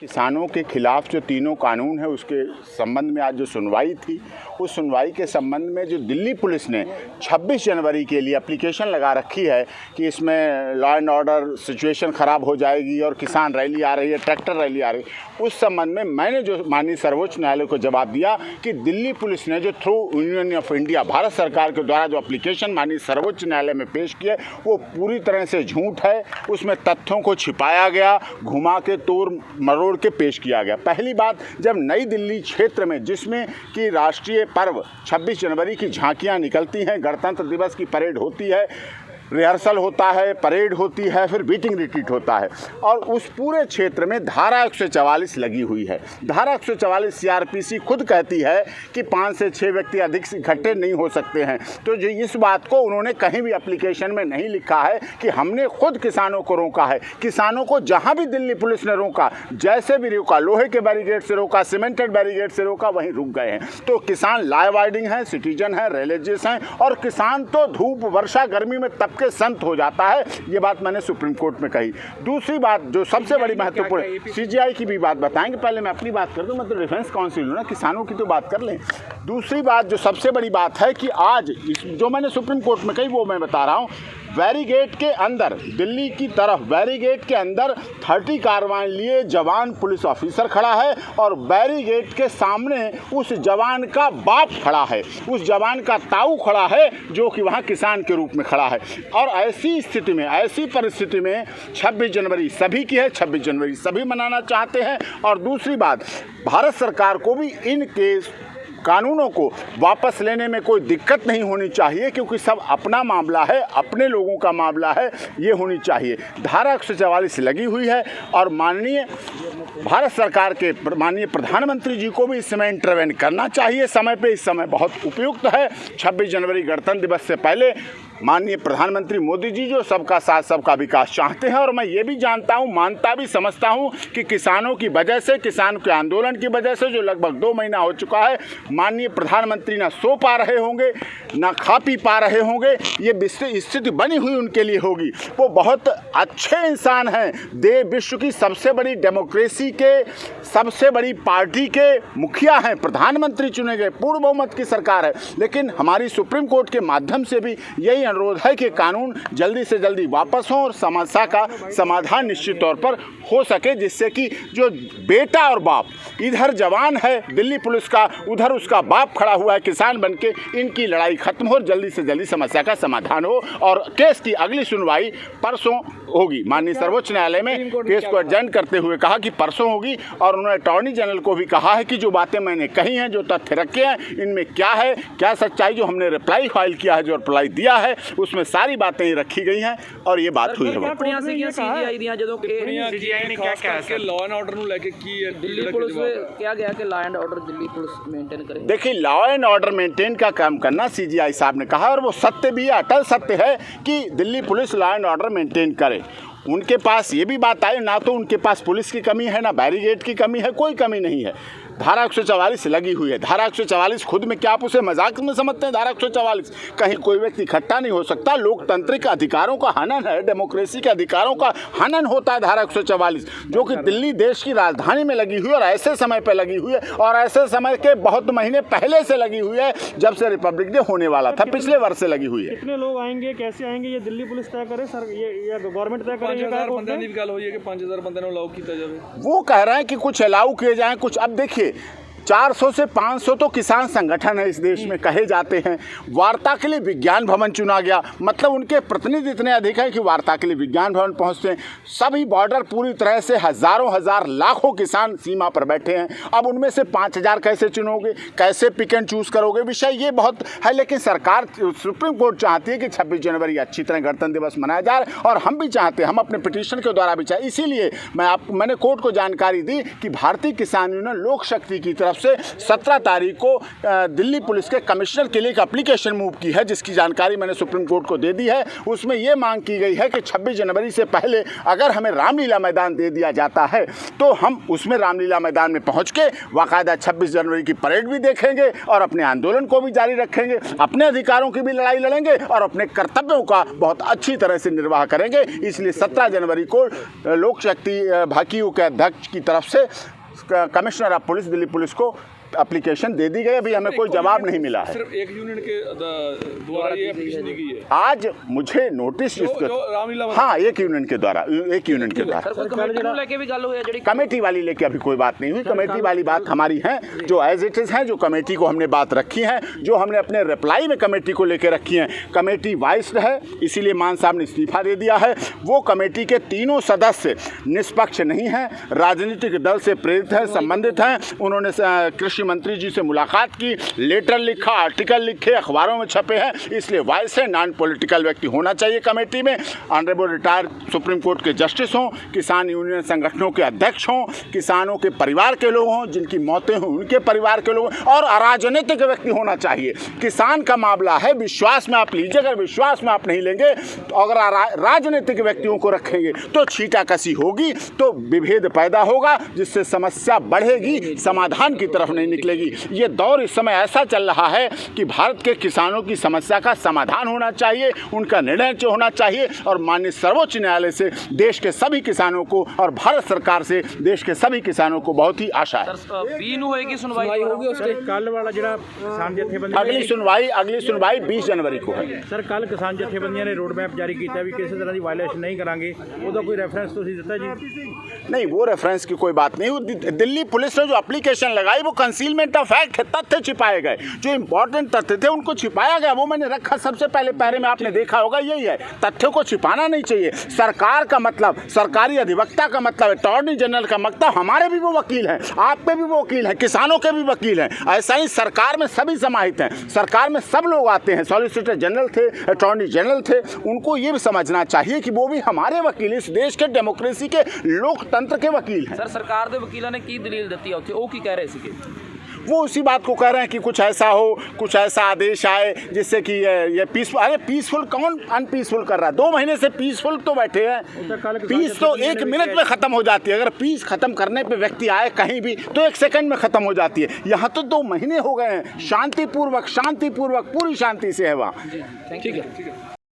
किसानों के खिलाफ जो तीनों कानून है उसके संबंध में आज जो सुनवाई थी, उस सुनवाई के संबंध में जो दिल्ली पुलिस ने 26 जनवरी के लिए एप्लीकेशन लगा रखी है कि इसमें लॉ एंड ऑर्डर सिचुएशन ख़राब हो जाएगी और किसान रैली आ रही है, ट्रैक्टर रैली आ रही है, उस संबंध में मैंने जो माननीय सर्वोच्च न्यायालय को जवाब दिया कि दिल्ली पुलिस ने जो through union of India Bharat सरकार के द्वारा जो एप्लीकेशन माननीय सर्वोच्च न्यायालय में पेश किए वो पूरी तरह से झूठ है। उसमें तथ्यों को छिपाया गया, घुमा के तोड़ मरोड़ के पेश किया गया। पहली बात, जब नई दिल्ली क्षेत्र में जिसमें कि राष्ट्रीय पर्व 26 जनवरी की झांकियां निकलती हैं, गणतंत्र दिवस की परेड होती है, रिहर्सल होता है, परेड होती है, फिर बीटिंग रिट्रीट होता है और उस पूरे क्षेत्र में धारा 144 लगी हुई है। धारा 144 सीआरपीसी खुद कहती है कि 5 से 6 व्यक्ति अधिक इकट्ठे नहीं हो सकते हैं। तो जो इस बात को उन्होंने कहीं भी एप्लीकेशन में नहीं लिखा है कि हमने खुद किसानों को रोका है। किसानों को जहां भी दिल्ली पुलिस ने रोका, जैसे भी रोका, लोहे के बैरिकेड से रोका, सीमेंटेड बैरिकेड से रोका, वहीं रुक गए हैं। तो किसान लॉ अबाइडिंग है, सिटीजन है, रिलीजियस हैं और किसान तो धूप वर्षा गर्मी में तब के संत हो जाता है। ये बात मैंने सुप्रीम कोर्ट में कही। दूसरी बात जो सबसे बड़ी महत्वपूर्ण, सीजीआई की भी बात बताएंगे, पहले मैं अपनी बात कर दूं, मैं तो डिफेंस काउंसिल हूं ना, किसानों की तो बात कर लें। दूसरी बात जो सबसे बड़ी बात है कि आज जो मैंने सुप्रीम कोर्ट में कही वो मैं बता रहा हूं। बैरिगेट के अंदर, दिल्ली की तरफ बैरिगेट के अंदर 30 कार्रवाई लिए जवान पुलिस ऑफिसर खड़ा है और बैरिगेट के सामने उस जवान का बाप खड़ा है, उस जवान का ताऊ खड़ा है जो कि वहाँ किसान के रूप में खड़ा है। और ऐसी स्थिति में, ऐसी परिस्थिति में 26 जनवरी सभी की है, 26 जनवरी सभी मनाना चाहते हैं। और दूसरी बात, भारत सरकार को भी इन केस कानूनों को वापस लेने में कोई दिक्कत नहीं होनी चाहिए, क्योंकि सब अपना मामला है, अपने लोगों का मामला है, ये होनी चाहिए। धारा 144 लगी हुई है और माननीय भारत सरकार के माननीय प्रधानमंत्री जी को भी इस समय इंटरवेन करना चाहिए समय पे। इस समय बहुत उपयुक्त है। 26 जनवरी गणतंत्र दिवस से पहले माननीय प्रधानमंत्री मोदी जी जो सबका साथ सबका विकास चाहते हैं, और मैं ये भी जानता हूँ, मानता भी समझता हूँ कि किसानों की वजह से, किसान के आंदोलन की वजह से जो लगभग 2 महीना हो चुका है, माननीय प्रधानमंत्री ना सो पा रहे होंगे, ना खा पी पा रहे होंगे। ये स्थिति बनी हुई उनके लिए होगी। वो बहुत अच्छे इंसान हैं, देश विश्व की सबसे बड़ी डेमोक्रेसी के, सबसे बड़ी पार्टी के मुखिया हैं, प्रधानमंत्री चुने गए, पूर्ण बहुमत की सरकार है। लेकिन हमारी सुप्रीम कोर्ट के माध्यम से भी यही अनुरोध है कि कानून जल्दी से जल्दी वापस हो और समस्या का समाधान निश्चित तौर पर हो सके, जिससे कि जो बेटा और बाप, इधर जवान है दिल्ली पुलिस का, उधर उसका बाप खड़ा हुआ है किसान बनके, इनकी लड़ाई खत्म हो, जल्दी से जल्दी समस्या का समाधान हो। और केस की अगली सुनवाई परसों होगी। माननीय सर्वोच्च न्यायालय में केस को एडजर्न करते हुए कहा कि परसों होगी और उन्होंने अटॉर्नी जनरल को भी कहा है कि जो बातें मैंने कही हैं, जो तथ्य रखे हैं, इनमें क्या है, क्या सच्चाई, जो हमने रिप्लाई फाइल किया है, जो रिप्लाई दिया है, उसमें सारी बातें रखी गई हैं और ये बात हुई है। लॉ एंड ऑर्डर ਨੂੰ ਲੈ ਕੇ ਕੀ ਹੈ दिल्ली पुलिस में क्या गया कि law and order Delhi police maintain करे। देखिए, लॉ एंड ऑर्डर मेंटेन का काम करना सीजीआई साहब ने कहा और वो सत्य भी है, अटल सत्य है कि Delhi police law and order maintain करे। उनके पास ये भी बात आई, ना तो उनके पास पुलिस की कमी है, ना बैरिगेड की कमी है, कोई कमी नहीं है। धारा 144 लगी हुई है। धारा 144 खुद में क्या आप उसे मजाक में समझते हैं? धारा 144 कहीं कोई व्यक्ति इकट्ठा नहीं हो सकता। लोकतांत्रिक अधिकारों का हनन है, डेमोक्रेसी के अधिकारों का हनन होता है। धारा 144 जो कि दिल्ली देश की राजधानी में लगी हुई है और ऐसे समय पर लगी हुई है और ऐसे समय के बहुत महीने पहले से लगी हुई है जब से रिपब्लिक डे होने वाला था, पिछले वर्ष से लगी हुई है। कितने लोग आएंगे, कैसे आएंगे, ये दिल्ली पुलिस तय करे सर, ये गवर्नमेंट तय करे। 5000 बंदे की गल हुई है कि 5000 बंदे ਨੂੰ ਅਲਾਉ ਕੀਤਾ ਜਾਵੇ। वो कह रहे हैं कि कुछ अलाउ किए जाएं, कुछ। अब देखिए, 400 से 500 तो किसान संगठन है इस देश में कहे जाते हैं। वार्ता के लिए विज्ञान भवन चुना गया, मतलब उनके प्रतिनिधि इतने अधिक हैं कि वार्ता के लिए विज्ञान भवन पहुंचते हैं। सभी बॉर्डर पूरी तरह से हजारों हजार लाखों किसान सीमा पर बैठे हैं। अब उनमें से 5000 कैसे चुनोगे, कैसे पिक एंड चूज करोगे, विषय ये बहुत है। लेकिन सरकार, सुप्रीम कोर्ट चाहती है कि 26 जनवरी अच्छी तरह गणतंत्र दिवस मनाया जाए और हम भी चाहते हैं, हम अपने पिटीशन के द्वारा भी चाहे। इसीलिए मैंने कोर्ट को जानकारी दी कि भारतीय किसान यूनियन लोक शक्ति की तरफ तरफ से 17 तारीख को दिल्ली पुलिस के कमिश्नर के लिए एक एप्लीकेशन मूव की है, जिसकी जानकारी मैंने सुप्रीम कोर्ट को दे दी है। उसमें ये मांग की गई है कि 26 जनवरी से पहले अगर हमें रामलीला मैदान दे दिया जाता है तो हम उसमें रामलीला मैदान में पहुंच के बाकायदा 26 जनवरी की परेड भी देखेंगे और अपने आंदोलन को भी जारी रखेंगे, अपने अधिकारों की भी लड़ाई लड़ेंगे और अपने कर्तव्यों का बहुत अच्छी तरह से निर्वाह करेंगे। इसलिए 17 जनवरी को लोक शक्ति भाकियू के अध्यक्ष की तरफ से commissioner of police Delhi police को एप्लीकेशन दे दी गई। अभी हमें कोई जवाब नहीं मिला है। सिर्फ एक यूनियन के द्वारा ये एप्लीकेशन दी गई है। आज मुझे नोटिस हाँ एक यूनियन के द्वारा लेके भी गल हुई, कमेटी वाली लेके अभी कोई बात नहीं हुई। कमेटी वाली बात हमारी है जो एज इट इज है, जो कमेटी को हमने बात रखी है, जो हमने अपने रिप्लाई में कमेटी को लेके रखी है। कमेटी वाइस्ड है, इसीलिए मान साहब ने इस्तीफा दे दिया है। वो कमेटी के तीनों सदस्य निष्पक्ष नहीं है, राजनीतिक दल से प्रेरित है, संबंधित हैं। उन्होंने कृषि मंत्री जी से मुलाकात की, लेटर लिखा, आर्टिकल लिखे, अखबारों में छपे हैं। इसलिए वाइस है, नॉन पॉलिटिकल व्यक्ति होना चाहिए कमेटी में। ऑनरेबल रिटायर्ड सुप्रीम कोर्ट के जस्टिस हों, किसान यूनियन संगठनों के अध्यक्ष हों, किसानों के परिवार के लोग हों, जिनकी मौतें हों उनके परिवार के लोग, और अराजनीतिक व्यक्ति होना चाहिए। किसान का मामला है, विश्वास में आप लीजिए, अगर विश्वास में आप नहीं लेंगे तो अगर राजनीतिक व्यक्तियों को रखेंगे तो छींटाकशी होगी, तो विभेद पैदा होगा, जिससे समस्या बढ़ेगी, समाधान की तरफ नहीं निकलेगी। ये दौर इस समय ऐसा चल रहा है कि भारत के किसानों की समस्या का समाधान होना चाहिए, उनका निर्णय होना चाहिए, और माननीय सर्वोच्च न्यायालय से देश के सभी किसानों को और भारत सरकार से देश के सभी किसानों को बहुत ही आशा है। सुनवाई होगी उसके कल वाला ਜਿਹੜਾ ਕਿਸਾਨ ਜਥੇਬੰਦੀ अगली सुनवाई 20 जनवरी को है। ਸਰ ਕੱਲ ਕਿਸਾਨ ਜਥੇਬੰਦੀਆਂ ਨੇ ਰੋਡ ਮੈਪ ਜਾਰੀ ਕੀਤਾ ਵੀ ਕਿਸੇ ਤਰ੍ਹਾਂ ਦੀ ਵਾਇਲੇਸ਼ਨ नहीं करांगे, ਉਹਦਾ ਕੋਈ ਰੈਫਰੈਂਸ ਤੁਸੀਂ ਦਿੱਤਾ जी? नहीं, वो रेफरेंस की कोई बात नहीं। दिल्ली पुलिस ने जो एप्लीकेशन लगाई वो कंसीलमेंट ऑफ फैक्ट है, तथ्य छिपाए गए, जो इंपॉर्टेंट तथ्य थे उनको छिपाया गया। वो मैंने रखा सबसे पहले पैरे में, आपने देखा होगा, यही है। तथ्यों को छिपाना नहीं चाहिए। सरकार का मतलब, सरकारी अधिवक्ता का मतलब, अटॉर्नी जनरल का मतलब, हमारे भी वो वकील हैं, आपके भी वो वकील हैं, किसानों के भी वकील हैं। ऐसा ही सरकार में सभी समाहित हैं, सरकार में सब लोग आते हैं, सॉलिसिटर जनरल थे, अटॉर्नी जनरल थे। उनको ये भी समझना चाहिए कि वो भी हमारे वकील, इस देश के डेमोक्रेसी के, लोकतंत्र के वकील हैं। सर सरकार के वकीलों ने की दलील दी है उत्थे, वो की कह रहे थे? वो उसी बात को कह रहे हैं कि कुछ ऐसा हो, कुछ ऐसा आदेश आए जिससे कि ये पीसफुल, अरे पीसफुल कौन अनपीसफुल कर रहा है? 2 महीने से पीसफुल तो बैठे हैं। पीस तो 1 मिनट में ख़त्म हो जाती है। अगर पीस ख़त्म करने पे व्यक्ति आए कहीं भी तो 1 सेकंड में ख़त्म हो जाती है। यहाँ तो 2 महीने हो गए हैं, शांतिपूर्वक पूरी शांति से है वहाँ। ठीक है।